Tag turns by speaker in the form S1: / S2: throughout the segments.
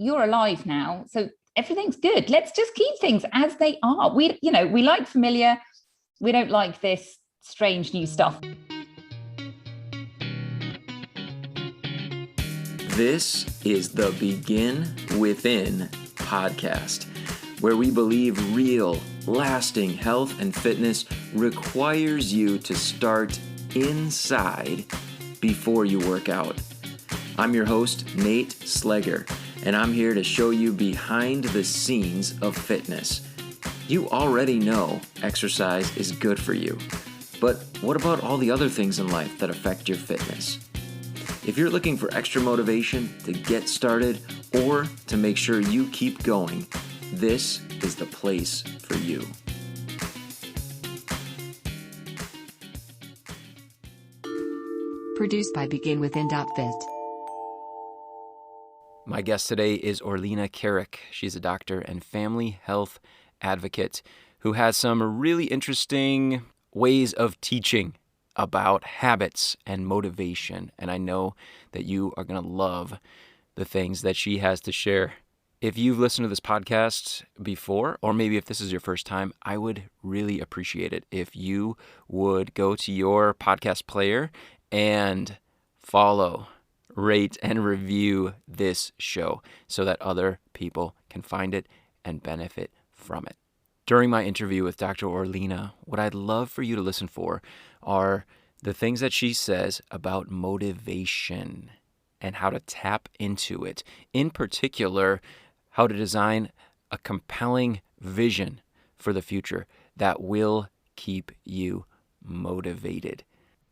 S1: you're alive now. So everything's good. Let's just keep things as they are. We like familiar. We don't like this strange new stuff.
S2: This is the Begin Within podcast, where we believe real, lasting health and fitness requires you to start inside before you work out. I'm your host, Nate Slegger, and I'm here to show you behind the scenes of fitness. You already know exercise is good for you, but what about all the other things in life that affect your fitness? If you're looking for extra motivation to get started or to make sure you keep going, this is the place for you.
S3: Produced by beginwithin.fit.
S2: My guest today is Orlena Kerek. She's a doctor and family health advocate who has some really interesting ways of teaching about habits and motivation. And I know that you are going to love the things that she has to share. If you've listened to this podcast before, or maybe if this is your first time, I would really appreciate it if you would go to your podcast player and follow, rate, and review this show so that other people can find it and benefit from it. During my interview with Dr. Orlena, what I'd love for you to listen for are the things that she says about motivation and how to tap into it. In particular, how to design a compelling vision for the future that will keep you motivated.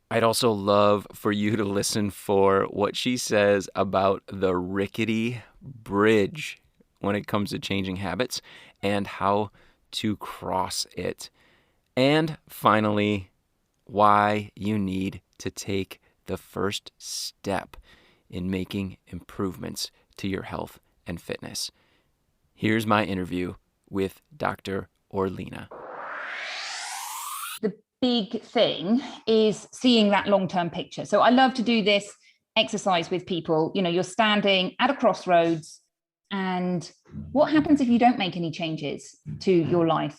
S2: I'd also love for you to listen for what she says about the rickety bridge when it comes to changing habits and how to cross it. And finally, why you need to take the first step in making improvements to your health and fitness. Here's my interview with Dr. Orlena.
S1: The big thing is seeing that long-term picture. So I love to do this exercise with people. You know, you're standing at a crossroads, and what happens if you don't make any changes to your life?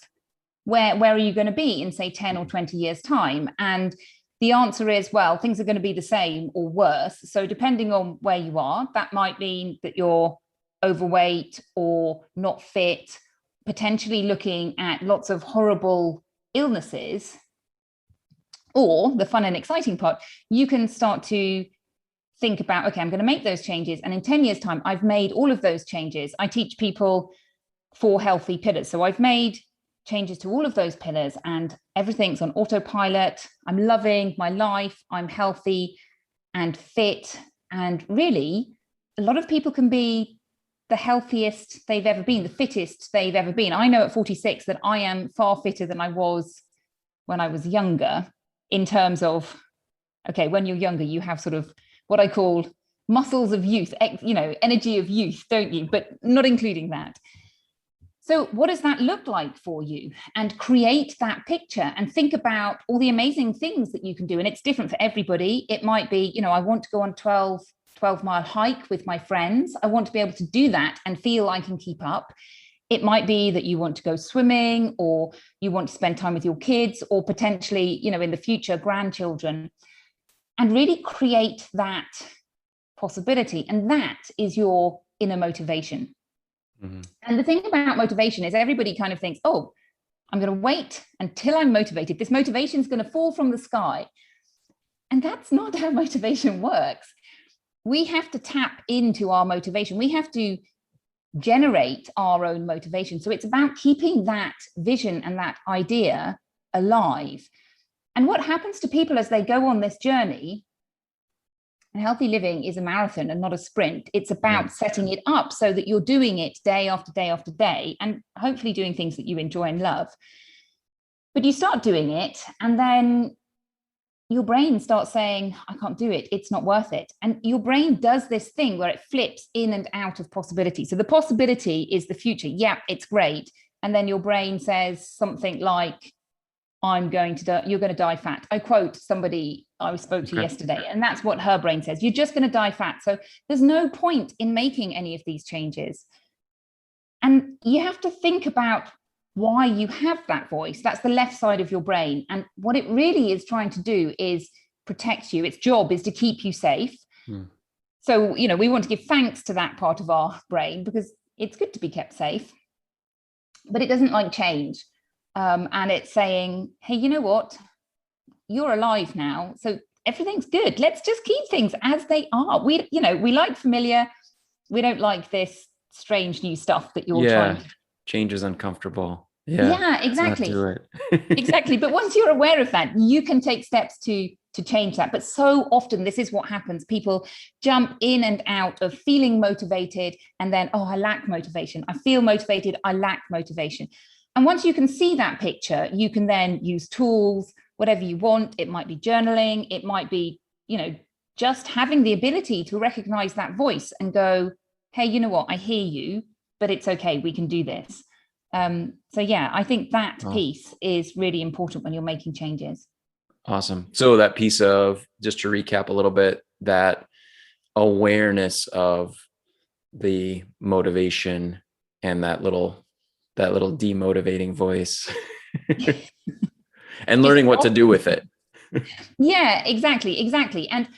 S1: Where are you going to be in, say, 10 or 20 years' time? And the answer is, well, things are going to be the same or worse. So depending on where you are, that might mean that you're overweight or not fit, potentially looking at lots of horrible illnesses. Or the fun and exciting part, you can start to think about, okay, I'm going to make those changes. And in 10 years' time, I've made all of those changes. I teach people 4 healthy pillars. So I've made changes to all of those pillars and everything's on autopilot. I'm loving my life. I'm healthy and fit. And really, a lot of people can be the healthiest they've ever been, the fittest they've ever been. I know at 46 that I am far fitter than I was when I was younger, in terms of, okay, when you're younger, you have sort of what I call muscles of youth, energy of youth, don't you? But not including that. So what does that look like for you? And create that picture and think about all the amazing things that you can do. And it's different for everybody. It might be, I want to go on 12-mile hike with my friends. I want to be able to do that and feel I can keep up. It might be that you want to go swimming, or you want to spend time with your kids, or potentially, in the future, grandchildren, and really create that possibility. And that is your inner motivation. Mm-hmm. And the thing about motivation is everybody kind of thinks, oh, I'm going to wait until I'm motivated. This motivation is going to fall from the sky. And that's not how motivation works. We have to tap into our motivation. We have to generate our own motivation. So it's about keeping that vision and that idea alive. And what happens to people as they go on this journey, and healthy living is a marathon and not a sprint. It's about setting it up so that you're doing it day after day after day, and hopefully doing things that you enjoy and love. But you start doing it, and then your brain starts saying, I can't do it. It's not worth it. And your brain does this thing where it flips in and out of possibility. So the possibility is the future. Yeah, it's great. And then your brain says something like, you're going to die fat. I quote somebody I spoke to
S2: Okay.
S1: yesterday, and that's what her brain says. You're just going to die fat. So there's no point in making any of these changes. And you have to think about why you have that voice. That's the left side of your brain. And what it really is trying to do is protect you. Its job is to keep you safe. So, we want to give thanks to that part of our brain because it's good to be kept safe, but it doesn't like change. And it's saying, hey, you know what? You're alive now. So everything's good. Let's just keep things as they are. We like familiar. We don't like this strange new stuff that you're trying to.
S2: Change is uncomfortable. Yeah,
S1: exactly.
S2: Let's not do it.
S1: Exactly. But once you're aware of that, you can take steps to change that. But so often this is what happens. People jump in and out of feeling motivated and then, I lack motivation. I feel motivated. I lack motivation. And once you can see that picture, you can then use tools, whatever you want. It might be journaling. It might be, just having the ability to recognize that voice and go, hey, you know what? I hear you, but it's okay. We can do this. I think that piece is really important when you're making changes.
S2: Awesome. So that piece of, just to recap a little bit, that awareness of the motivation and that little demotivating voice and learning what to do with it.
S1: Yeah, exactly. And,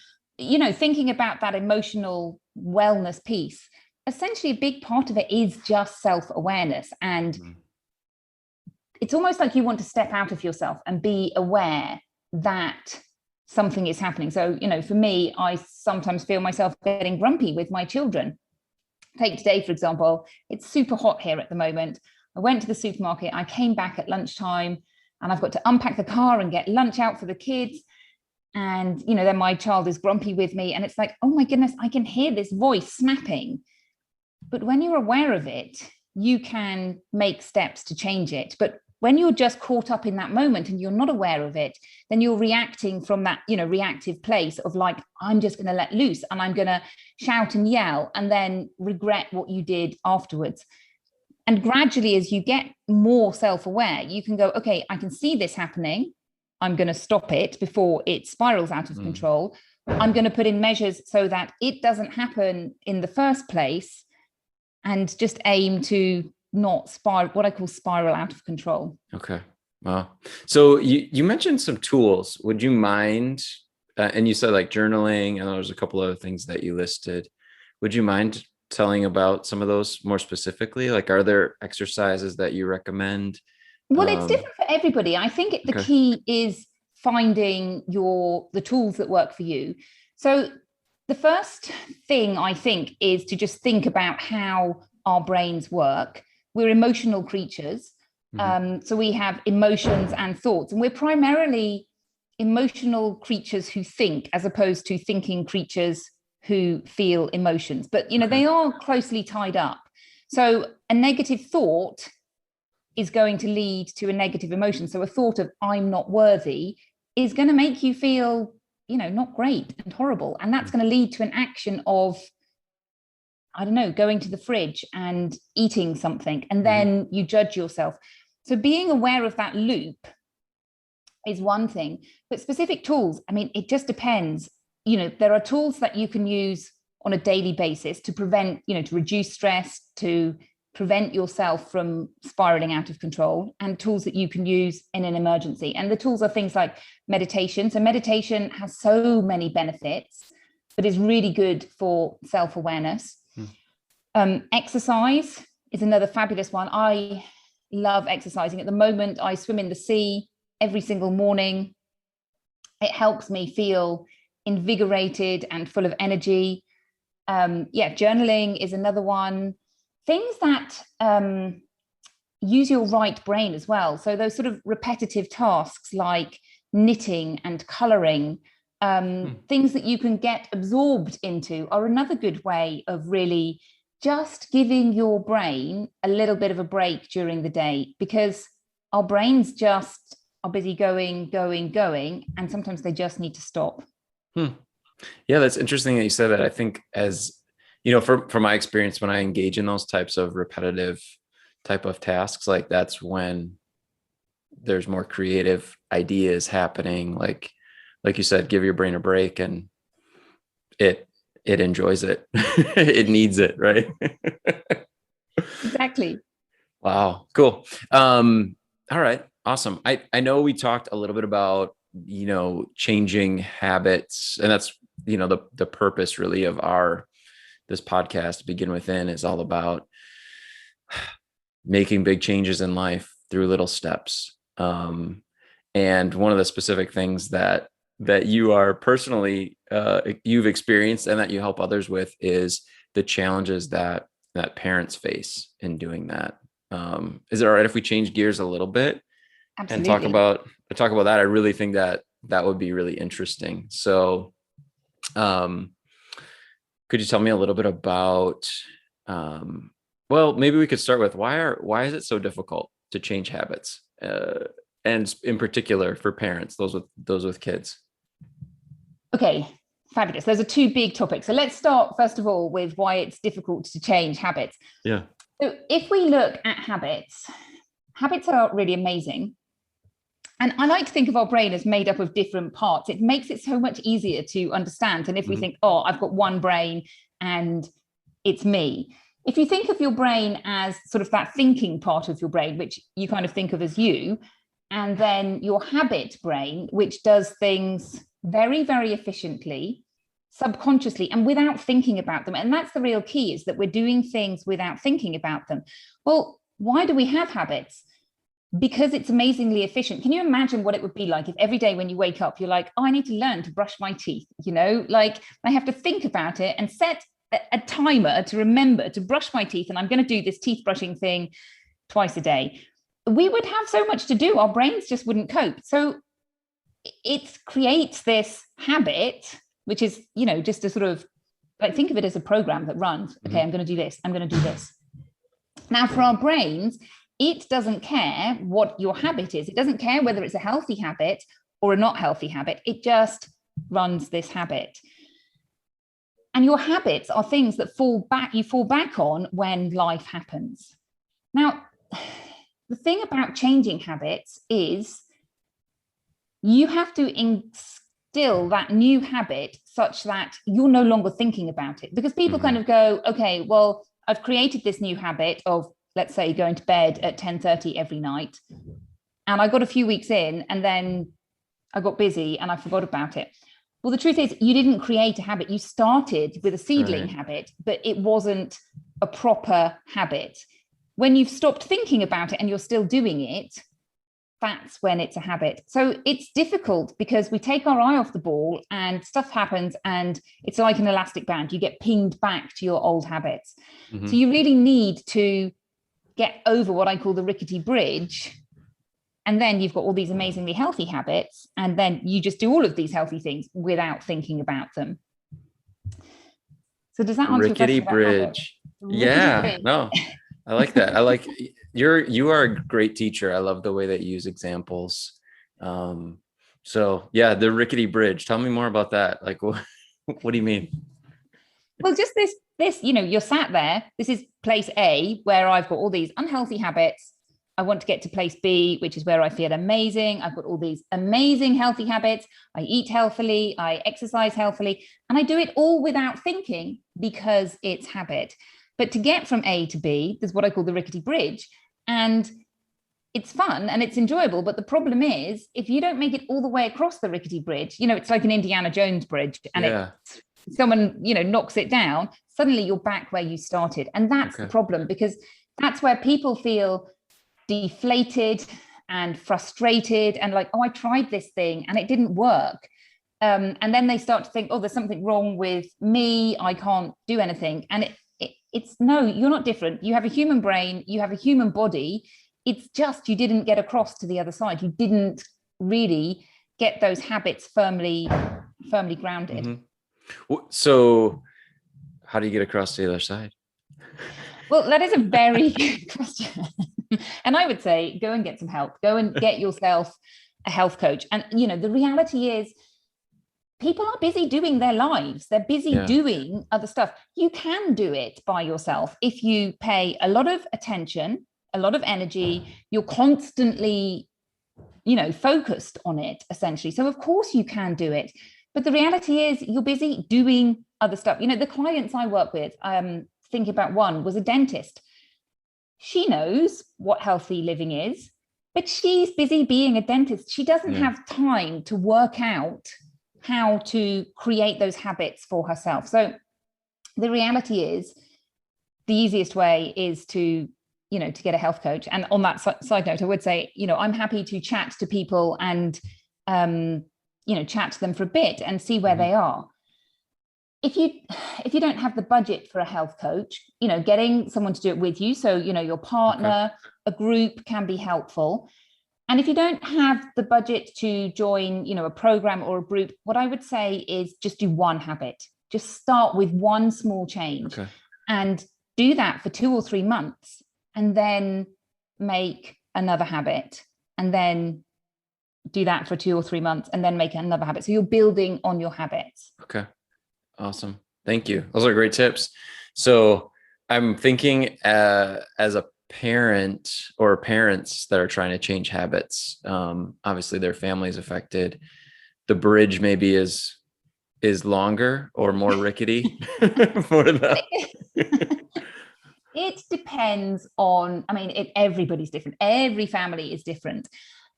S1: thinking about that emotional wellness piece, essentially a big part of it is just self-awareness. And it's almost like you want to step out of yourself and be aware that something is happening. So, for me, I sometimes feel myself getting grumpy with my children. Take today, for example, it's super hot here at the moment. I went to the supermarket, I came back at lunchtime and I've got to unpack the car and get lunch out for the kids. And, then my child is grumpy with me and it's like, oh my goodness, I can hear this voice snapping. But when you're aware of it, you can make steps to change it. But when you're just caught up in that moment and you're not aware of it, then you're reacting from that, reactive place of like, I'm just going to let loose and I'm going to shout and yell and then regret what you did afterwards. And gradually, as you get more self-aware, you can go, okay, I can see this happening. I'm going to stop it before it spirals out of control. I'm going to put in measures so that it doesn't happen in the first place and just aim to not spiral, what I call spiral out of control.
S2: Okay. Wow. So you mentioned some tools. Would you mind, and you said like journaling, and there's a couple of things that you listed. Would you mind telling about some of those more specifically? Like, are there exercises that you recommend?
S1: Well, it's different for everybody. I think the key is finding the tools that work for you. So the first thing I think is to just think about how our brains work. We're emotional creatures. So we have emotions and thoughts, and we're primarily emotional creatures who think, as opposed to thinking creatures who feel emotions. But, they are closely tied up. So a negative thought is going to lead to a negative emotion. So a thought of I'm not worthy is going to make you feel, not great and horrible. And that's going to lead to an action of, I don't know, going to the fridge and eating something, and then you judge yourself. So being aware of that loop is one thing, but specific tools, it just depends. There are tools that you can use on a daily basis to prevent, to reduce stress, to prevent yourself from spiraling out of control, and tools that you can use in an emergency. And the tools are things like meditation. So meditation has so many benefits, but is really good for self-awareness. Exercise is another fabulous one. I love exercising. At the moment, I swim in the sea every single morning. It helps me feel invigorated and full of energy. Journaling is another one. Things that use your right brain as well. So those sort of repetitive tasks like knitting and colouring, things that you can get absorbed into are another good way of really just giving your brain a little bit of a break during the day, because our brains just are busy going, and sometimes they just need to stop.
S2: Yeah, that's interesting that you said that. I think, as from my experience, when I engage in those types of repetitive type of tasks, like that's when there's more creative ideas happening. Like like you said, give your brain a break, and it enjoys it. It needs it, right?
S1: Exactly.
S2: Wow, cool. All right, awesome. I know we talked a little bit about, changing habits, and that's, the purpose really of this podcast, Begin Within, is all about making big changes in life through little steps. And one of the specific things that you are personally, you've experienced and that you help others with is the challenges that parents face in doing that. Is it all right if we change gears a little bit and talk
S1: Absolutely.
S2: about that? I really think that would be really interesting. So, could you tell me a little bit about, well, maybe we could start with why is it so difficult to change habits, and in particular for parents, those with kids?
S1: Okay, fabulous. Those are two big topics. So let's start first of all with why it's difficult to change habits.
S2: Yeah.
S1: So if we look at habits are really amazing. And I like to think of our brain as made up of different parts. It makes it so much easier to understand. And if we think, oh, I've got one brain and it's me. If you think of your brain as sort of that thinking part of your brain, which you kind of think of as you, and then your habit brain, which does things very, very efficiently, subconsciously, and without thinking about them. And that's the real key, is that we're doing things without thinking about them. Well, why do we have habits? Because it's amazingly efficient. Can you imagine what it would be like if every day when you wake up, you're like, oh, I need to learn to brush my teeth, like I have to think about it and set a timer to remember to brush my teeth. And I'm going to do this teeth brushing thing twice a day. We would have so much to do. Our brains just wouldn't cope. So it creates this habit, which is, just a sort of like, think of it as a program that runs. Okay, I'm going to do this. I'm going to do this. Now, for our brains, it doesn't care what your habit is. It doesn't care whether it's a healthy habit or a not healthy habit. It just runs this habit. And your habits are things that you fall back on when life happens. Now, the thing about changing habits is you have to instill that new habit such that you're no longer thinking about it. Because people kind of go, okay, well, I've created this new habit of, let's say, going to bed at 10:30 every night. And I got a few weeks in and then I got busy and I forgot about it. Well, the truth is you didn't create a habit. You started with a seedling habit, but it wasn't a proper habit. When you've stopped thinking about it and you're still doing it, that's when it's a habit. So it's difficult because we take our eye off the ball and stuff happens and it's like an elastic band. You get pinged back to your old habits. So you really need to get over what I call the rickety bridge. And then you've got all these amazingly healthy habits. And then you just do all of these healthy things without thinking about them. So does that answer
S2: Rickety
S1: your question?
S2: bridge. Yeah,
S1: bridge.
S2: No, I like that. I like you are a great teacher. I love the way that you use examples. So yeah, the rickety bridge. Tell me more about that. Like, what do you mean?
S1: Well, just this, you're sat there. This is place A, where I've got all these unhealthy habits. I want to get to place B, which is where I feel amazing. I've got all these amazing healthy habits. I eat healthily, I exercise healthily, and I do it all without thinking because it's habit. But to get from A to B, there's what I call the rickety bridge. And it's fun and it's enjoyable. But the problem is, if you don't make it all the way across the rickety bridge, it's like an Indiana Jones bridge and someone, knocks it down, suddenly you're back where you started. And that's the problem, because that's where people feel deflated and frustrated and like, oh, I tried this thing and it didn't work. And then they start to think, oh, there's something wrong with me. I can't do anything. And it's no, you're not different. You have a human brain, you have a human body. It's just, you didn't get across to the other side. You didn't really get those habits firmly grounded.
S2: So how do you get across to the other side?
S1: Well, that is a very good question. And I would say, go and get some help. Go and get yourself a health coach. And, the reality is people are busy doing their lives. They're busy doing other stuff. You can do it by yourself if you pay a lot of attention, a lot of energy. You're constantly, focused on it, essentially. So of course you can do it. But the reality is you're busy doing other stuff. The clients I work with, thinking about one was a dentist. She knows what healthy living is, but she's busy being a dentist. She doesn't have time to work out how to create those habits for herself. So the reality is the easiest way is to get a health coach. And on that side note, I would say, I'm happy to chat to people and, chat to them for a bit and see where they are. If you don't have the budget for a health coach, getting someone to do it with you, so your partner, a group can be helpful. And if you don't have the budget to join a program or a group, what I would say is just do one habit. Just start with one small change and do that for 2 or 3 months, and then make another habit, and then do that for 2 or 3 months, and then make another habit. So you're building on your habits.
S2: Okay. Awesome. Thank you. Those are great tips. So I'm thinking as a parent or parents that are trying to change habits, obviously their family is affected. The bridge maybe is longer or more rickety for them.
S1: It depends on, everybody's different. Every family is different.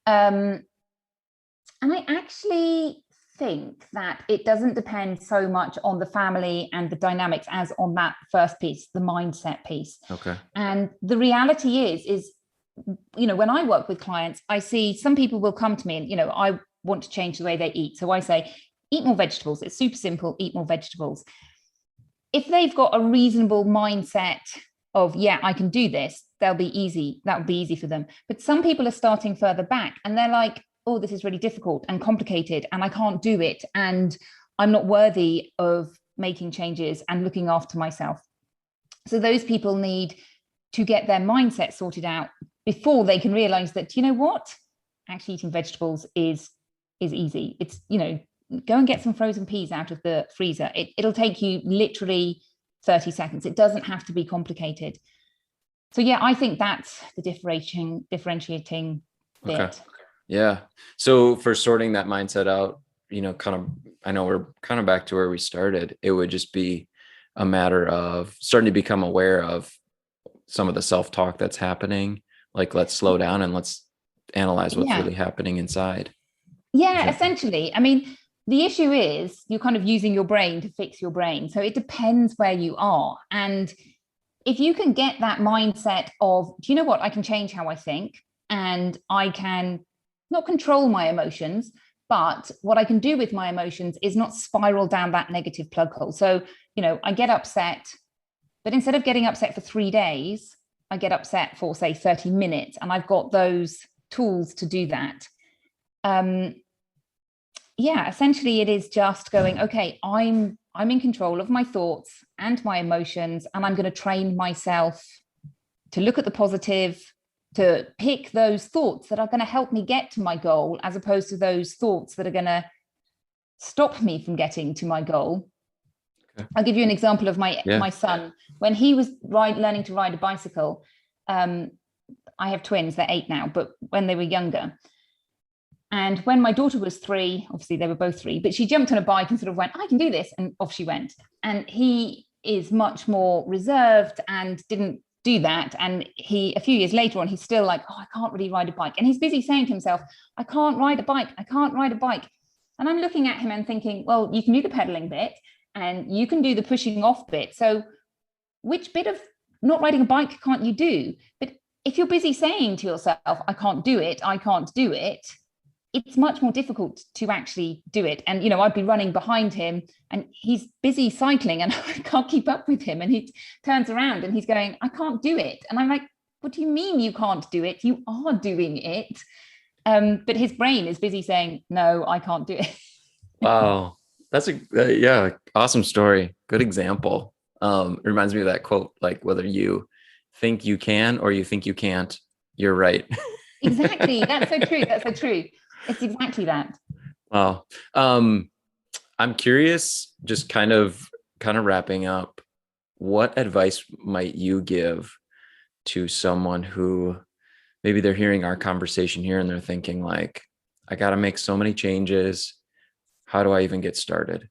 S1: And I actually think that it doesn't depend so much on the family and the dynamics as on that first piece, the mindset piece.
S2: Okay.
S1: And the reality is, when I work with clients, I see some people will come to me and, I want to change the way they eat. So I say, eat more vegetables. It's super simple, eat more vegetables. If they've got a reasonable mindset of, I can do this, they'll be easy. That would be easy for them. But some people are starting further back and they're like, oh, this is really difficult and complicated and I can't do it. And I'm not worthy of making changes and looking after myself. So those people need to get their mindset sorted out before they can realize that, what? Actually eating vegetables is easy. It's, go and get some frozen peas out of the freezer. It'll take you literally 30 seconds. It doesn't have to be complicated. So I think that's the differentiating bit.
S2: Okay. Yeah. So for sorting that mindset out, I know we're kind of back to where we started. It would just be a matter of starting to become aware of some of the self-talk that's happening. Like, let's slow down and let's analyze what's really happening inside.
S1: Yeah, essentially. The issue is you're kind of using your brain to fix your brain. So it depends where you are. And if you can get that mindset of, do you know what? I can change how I think and I can not control my emotions, but what I can do with my emotions is not spiral down that negative plug hole. So, I get upset, but instead of getting upset for 3 days, I get upset for, say, 30 minutes. And I've got those tools to do that. Essentially it is just going, okay, I'm in control of my thoughts and my emotions, and I'm going to train myself to look at the positive, to pick those thoughts that are going to help me get to my goal, as opposed to those thoughts that are going to stop me from getting to my goal. Okay. I'll give you an example of my son. When he was learning to ride a bicycle, I have twins, they're 8 now, but when they were younger, and when my daughter was 3, obviously they were both 3, but she jumped on a bike and sort of went, I can do this. And off she went. And he is much more reserved and didn't do that. And a few years later on, he's still like, I can't really ride a bike. And he's busy saying to himself, I can't ride a bike. I can't ride a bike. And I'm looking at him and thinking, well, you can do the pedaling bit and you can do the pushing off bit. So which bit of not riding a bike can't you do? But if you're busy saying to yourself, I can't do it, it's much more difficult to actually do it. And, I'd be running behind him and he's busy cycling and I can't keep up with him. And he turns around and he's going, I can't do it. And I'm like, what do you mean you can't do it? You are doing it. But his brain is busy saying, no, I can't do it.
S2: Wow. That's awesome story. Good example. It reminds me of that quote, like, whether you think you can or you think you can't, you're right.
S1: Exactly. That's so true. That's so true. It's exactly that.
S2: Wow. I'm curious, just kind of wrapping up, what advice might you give to someone who maybe they're hearing our conversation here and they're thinking like, I got to make so many changes. How do I even get started?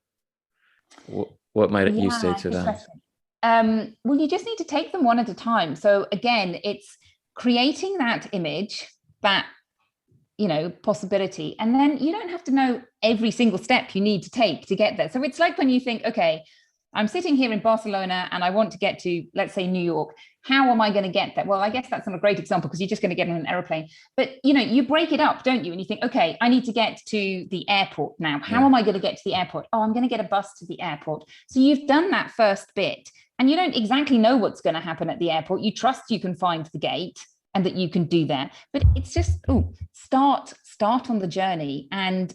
S2: What might you say
S1: Yeah,
S2: to
S1: good
S2: them?
S1: question. Well, you just need to take them one at a time. So again, it's creating that image, that possibility, and then you don't have to know every single step you need to take to get there. So it's like when you think, okay, I'm sitting here in Barcelona and I want to get to, let's say, New York. How am I going to get there? Well, I guess that's not a great example because you're just going to get on an aeroplane. But you break it up, don't you? And you think, okay, I need to get to the airport now. How am I going to get to the airport? Oh, I'm going to get a bus to the airport. So you've done that first bit, and you don't exactly know what's going to happen at the airport. You trust you can find the gate and that you can do that. But it's just start on the journey, and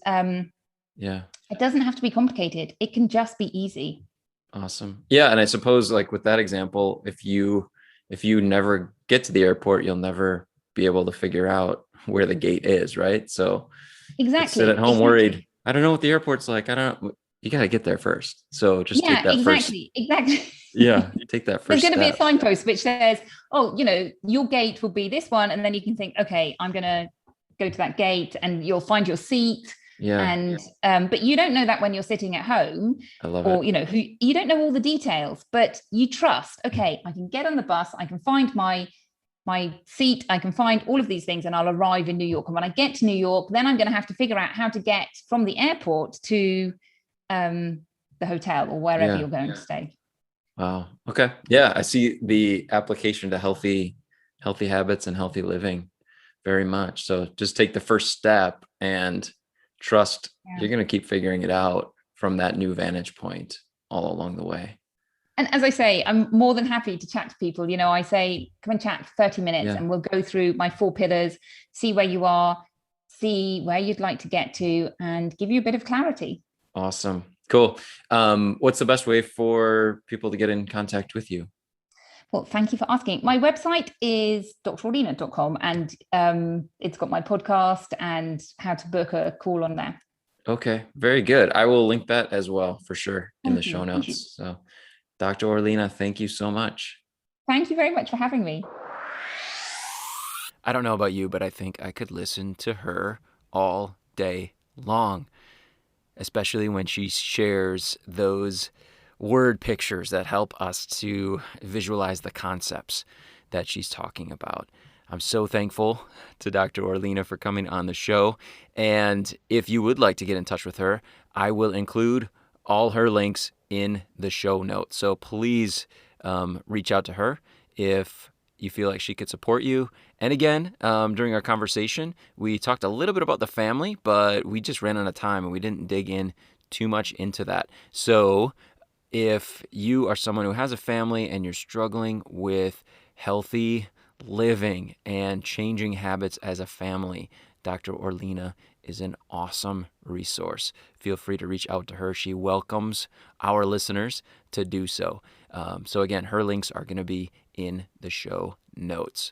S1: it doesn't have to be complicated. It can just be easy.
S2: Awesome. Yeah. And I suppose like with that example, if you never get to the airport, you'll never be able to figure out where the gate is, right? So sit at home worried, I don't know what the airport's like. You got to get there first. So just take that
S1: exactly.
S2: Yeah, take that
S1: There's
S2: first
S1: going to be a
S2: step.
S1: signpost which says, oh, your gate will be this one. And then you can think, okay, I'm going to go to that gate, and you'll find your seat.
S2: Yeah.
S1: And but you don't know that when you're sitting at home,
S2: I love
S1: or
S2: it.
S1: you don't know all the details, but you trust, okay, I can get on the bus, I can find my seat, I can find all of these things, and I'll arrive in New York. And when I get to New York, then I'm going to have to figure out how to get from the airport to the hotel or wherever you're going to stay.
S2: Wow. Okay. Yeah. I see the application to healthy habits and healthy living very much. So just take the first step and trust you're going to keep figuring it out from that new vantage point all along the way.
S1: And as I say, I'm more than happy to chat to people. I say, come and chat for 30 minutes and we'll go through my 4 pillars, see where you are, see where you'd like to get to, and give you a bit of clarity.
S2: Awesome. Cool. What's the best way for people to get in contact with you?
S1: Well, thank you for asking. My website is drorlena.com, and it's got my podcast and how to book a call on there.
S2: Okay, very good. I will link that as well for sure in the show notes. So, Dr. Orlena, thank you so much.
S1: Thank you very much for having me.
S2: I don't know about you, but I think I could listen to her all day long, especially when she shares those word pictures that help us to visualize the concepts that she's talking about. I'm so thankful to Dr. Orlena for coming on the show. And if you would like to get in touch with her, I will include all her links in the show notes. So please reach out to her if you feel like she could support you. And again, during our conversation, we talked a little bit about the family, but we just ran out of time and we didn't dig in too much into that. So if you are someone who has a family and you're struggling with healthy living and changing habits as a family, Dr. Orlena is an awesome resource. Feel free to reach out to her. She welcomes our listeners to do so. So again, her links are going to be in the show notes.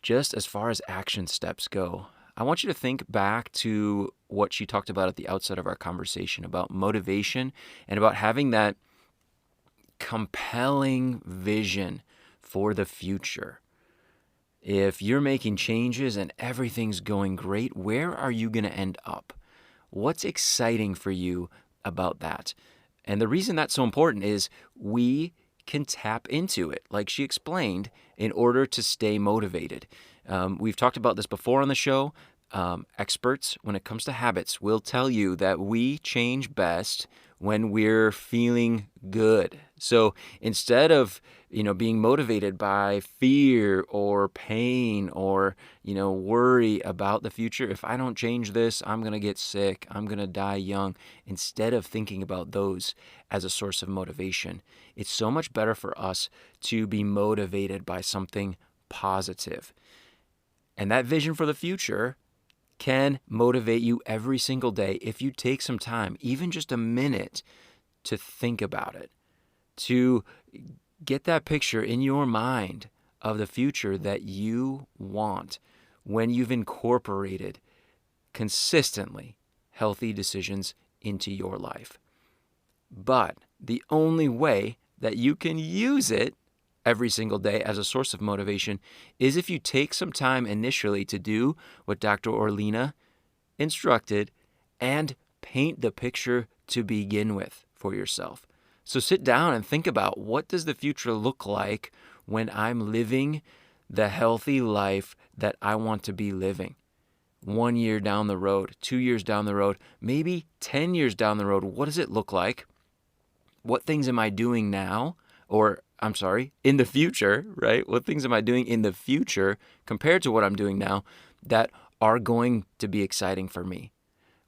S2: Just as far as action steps go, I want you to think back to what she talked about at the outset of our conversation about motivation and about having that compelling vision for the future. If you're making changes and everything's going great, where are you going to end up? What's exciting for you about that? And the reason that's so important is we can tap into it, like she explained, in order to stay motivated. We've talked about this before on the show. Experts, when it comes to habits, will tell you that we change best when we're feeling good. So instead of, being motivated by fear or pain or, worry about the future, if I don't change this, I'm going to get sick, I'm going to die young. Instead of thinking about those as a source of motivation, it's so much better for us to be motivated by something positive. And that vision for the future can motivate you every single day if you take some time, even just a minute, to think about it, to get that picture in your mind of the future that you want when you've incorporated consistently healthy decisions into your life. But the only way that you can use it every single day as a source of motivation is if you take some time initially to do what Dr. Orlena instructed and paint the picture to begin with for yourself. So sit down and think about, what does the future look like when I'm living the healthy life that I want to be living? 1 year down the road, 2 years down the road, maybe 10 years down the road, what does it look like? What things am I doing now? In the future, right? What things am I doing in the future compared to what I'm doing now that are going to be exciting for me?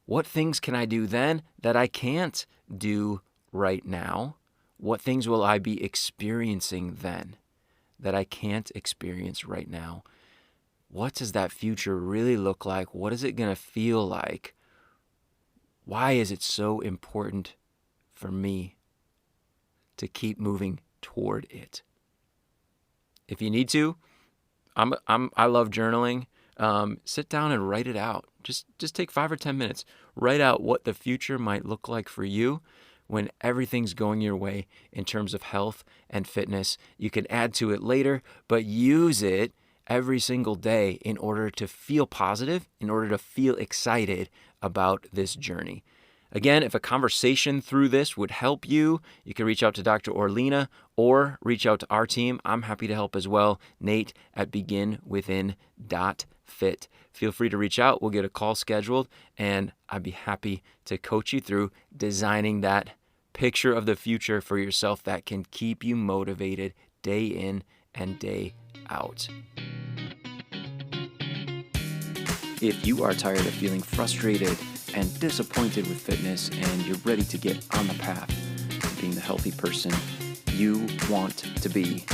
S2: What things can I do then that I can't do right now? What things will I be experiencing then that I can't experience right now? What does that future really look like? What is it going to feel like? Why is it so important for me to keep moving toward it? If you need to, I love journaling. Sit down and write it out. Just take 5 or 10 minutes. Write out what the future might look like for you when everything's going your way in terms of health and fitness. You can add to it later, but use it every single day in order to feel positive, in order to feel excited about this journey. Again, if a conversation through this would help you, you can reach out to Dr. Orlena or reach out to our team. I'm happy to help as well. Nate at beginwithin.fit. Feel free to reach out. We'll get a call scheduled, and I'd be happy to coach you through designing that picture of the future for yourself that can keep you motivated day in and day out. If you are tired of feeling frustrated and disappointed with fitness and you're ready to get on the path to being the healthy person you want to be,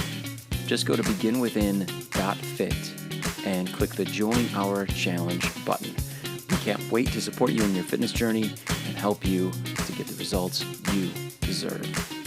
S2: just go to beginwithin.fit and click the Join Our Challenge button. We can't wait to support you in your fitness journey and help you to get the results you deserve.